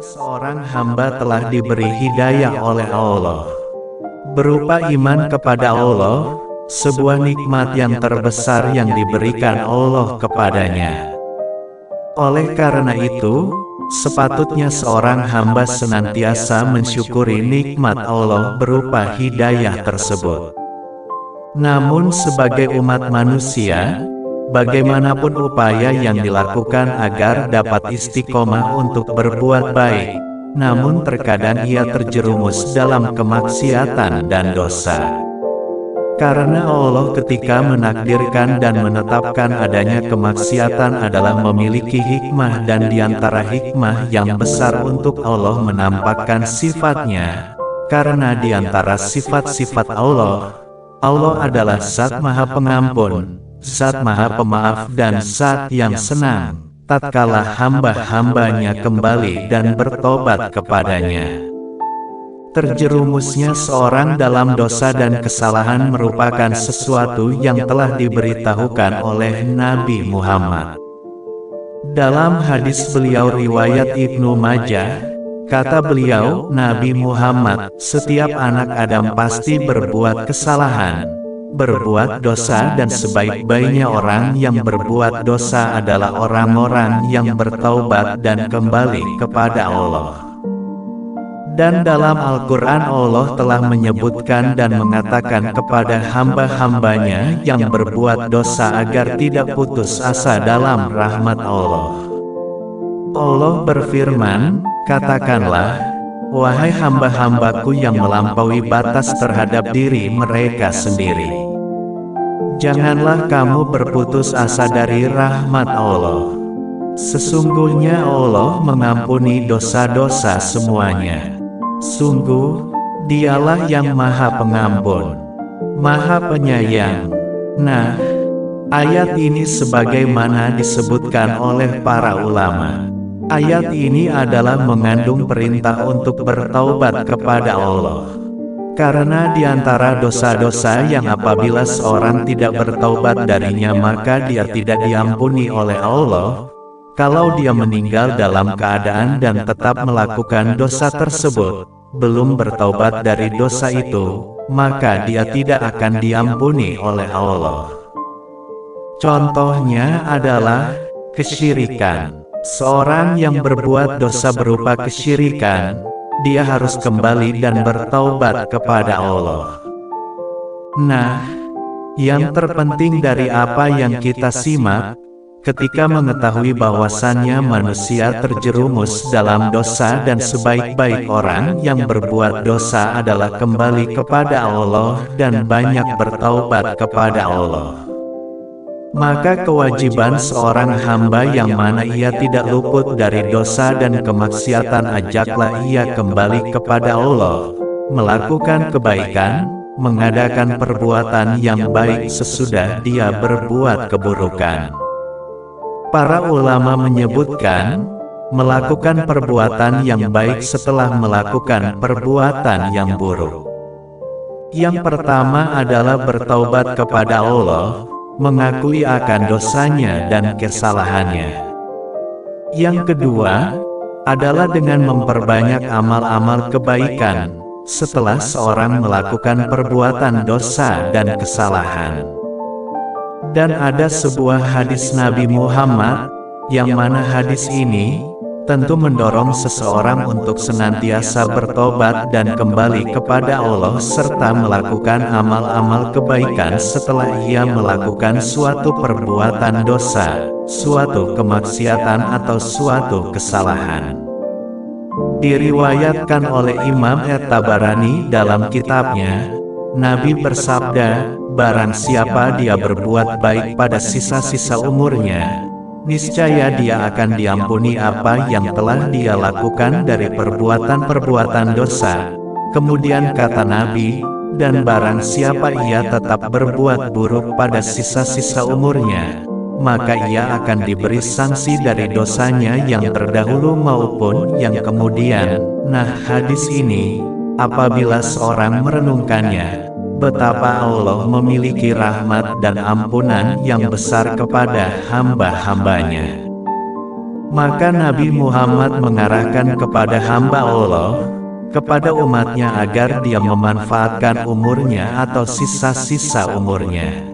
Seorang hamba telah diberi hidayah oleh Allah, berupa iman kepada Allah, sebuah nikmat yang terbesar yang diberikan Allah kepadanya. Oleh karena itu, sepatutnya seorang hamba senantiasa mensyukuri nikmat Allah berupa hidayah tersebut. Namun sebagai umat manusia, bagaimanapun upaya yang dilakukan agar dapat istiqomah untuk berbuat baik, namun terkadang ia terjerumus dalam kemaksiatan dan dosa. Karena Allah ketika menakdirkan dan menetapkan adanya kemaksiatan adalah memiliki hikmah, dan diantara hikmah yang besar untuk Allah menampakkan sifatnya. Karena diantara sifat-sifat Allah, Allah adalah Zat Maha Pengampun, Zat Maha Pemaaf, dan Zat yang senang tatkala hamba-hambanya kembali dan bertobat kepadanya. Terjerumusnya seorang dalam dosa dan kesalahan merupakan sesuatu yang telah diberitahukan oleh Nabi Muhammad. Dalam hadis beliau riwayat Ibnu Majah, kata beliau, Nabi Muhammad, setiap anak Adam pasti berbuat kesalahan, berbuat dosa, dan sebaik-baiknya orang yang berbuat dosa adalah orang-orang yang bertaubat dan kembali kepada Allah. Dan dalam Al-Quran Allah telah menyebutkan dan mengatakan kepada hamba-hambanya yang berbuat dosa agar tidak putus asa dalam rahmat Allah. Allah berfirman, katakanlah, wahai hamba-hambaku yang melampaui batas terhadap diri mereka sendiri, janganlah kamu berputus asa dari rahmat Allah. Sesungguhnya Allah mengampuni dosa-dosa semuanya. Sungguh, Dialah yang Maha Pengampun, Maha Penyayang. Nah, ayat ini sebagaimana disebutkan oleh para ulama, ayat ini adalah mengandung perintah untuk bertaubat kepada Allah. Karena di antara dosa-dosa yang apabila seorang tidak bertaubat darinya maka dia tidak diampuni oleh Allah, kalau dia meninggal dalam keadaan dan tetap melakukan dosa tersebut, belum bertaubat dari dosa itu, maka dia tidak akan diampuni oleh Allah. Contohnya adalah kesyirikan. Seorang yang berbuat dosa berupa kesyirikan, dia harus kembali dan bertaubat kepada Allah. Nah, yang terpenting dari apa yang kita simak, ketika mengetahui bahwasannya manusia terjerumus dalam dosa dan sebaik-baik orang yang berbuat dosa adalah kembali kepada Allah dan banyak bertaubat kepada Allah. Maka kewajiban seorang hamba yang mana ia tidak luput dari dosa dan kemaksiatan ajaklah ia kembali kepada Allah, melakukan kebaikan, mengadakan perbuatan yang baik sesudah dia berbuat keburukan. Para ulama menyebutkan, melakukan perbuatan yang baik setelah melakukan perbuatan yang buruk. Yang pertama adalah bertaubat kepada Allah, mengakui akan dosanya dan kesalahannya. Yang kedua, adalah dengan memperbanyak amal-amal kebaikan, setelah seorang melakukan perbuatan dosa dan kesalahan. Dan ada sebuah hadis Nabi Muhammad, yang mana hadis ini tentu mendorong seseorang untuk senantiasa bertobat dan kembali kepada Allah serta melakukan amal-amal kebaikan setelah ia melakukan suatu perbuatan dosa, suatu kemaksiatan atau suatu kesalahan. Diriwayatkan oleh Imam At-Tabarani dalam kitabnya, Nabi bersabda, barang siapa dia berbuat baik pada sisa-sisa umurnya, niscaya dia akan diampuni apa yang telah dia lakukan dari perbuatan-perbuatan dosa. Kemudian kata Nabi, dan barang siapa ia tetap berbuat buruk pada sisa-sisa umurnya, maka ia akan diberi sanksi dari dosanya yang terdahulu maupun yang kemudian. Nah, hadis ini, apabila seorang merenungkannya, betapa Allah memiliki rahmat dan ampunan yang besar kepada hamba-hambanya. Maka Nabi Muhammad mengarahkan kepada hamba Allah, kepada umatnya agar dia memanfaatkan umurnya atau sisa-sisa umurnya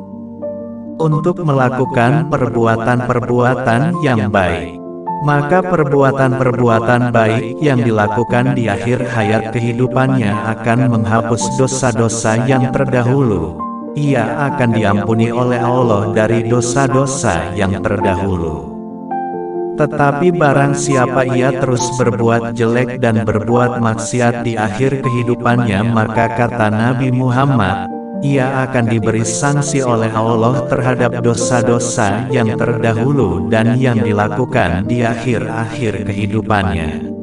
untuk melakukan perbuatan-perbuatan yang baik. Maka perbuatan-perbuatan baik yang dilakukan di akhir hayat kehidupannya akan menghapus dosa-dosa yang terdahulu. Ia akan diampuni oleh Allah dari dosa-dosa yang terdahulu. Tetapi barang siapa ia terus berbuat jelek dan berbuat maksiat di akhir kehidupannya, maka kata Nabi Muhammad, ia akan diberi sanksi oleh Allah terhadap dosa-dosa yang terdahulu dan yang dilakukan di akhir-akhir kehidupannya.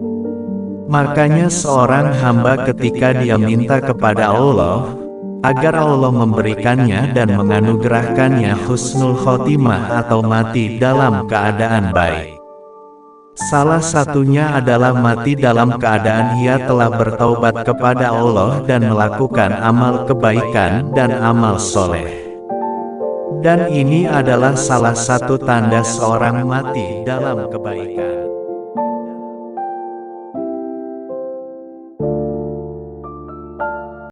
Makanya seorang hamba ketika dia minta kepada Allah, agar Allah memberikannya dan menganugerahkannya husnul khotimah atau mati dalam keadaan baik. Salah satunya adalah mati dalam keadaan ia telah bertaubat kepada Allah dan melakukan amal kebaikan dan amal soleh. Dan ini adalah salah satu tanda seorang mati dalam kebaikan.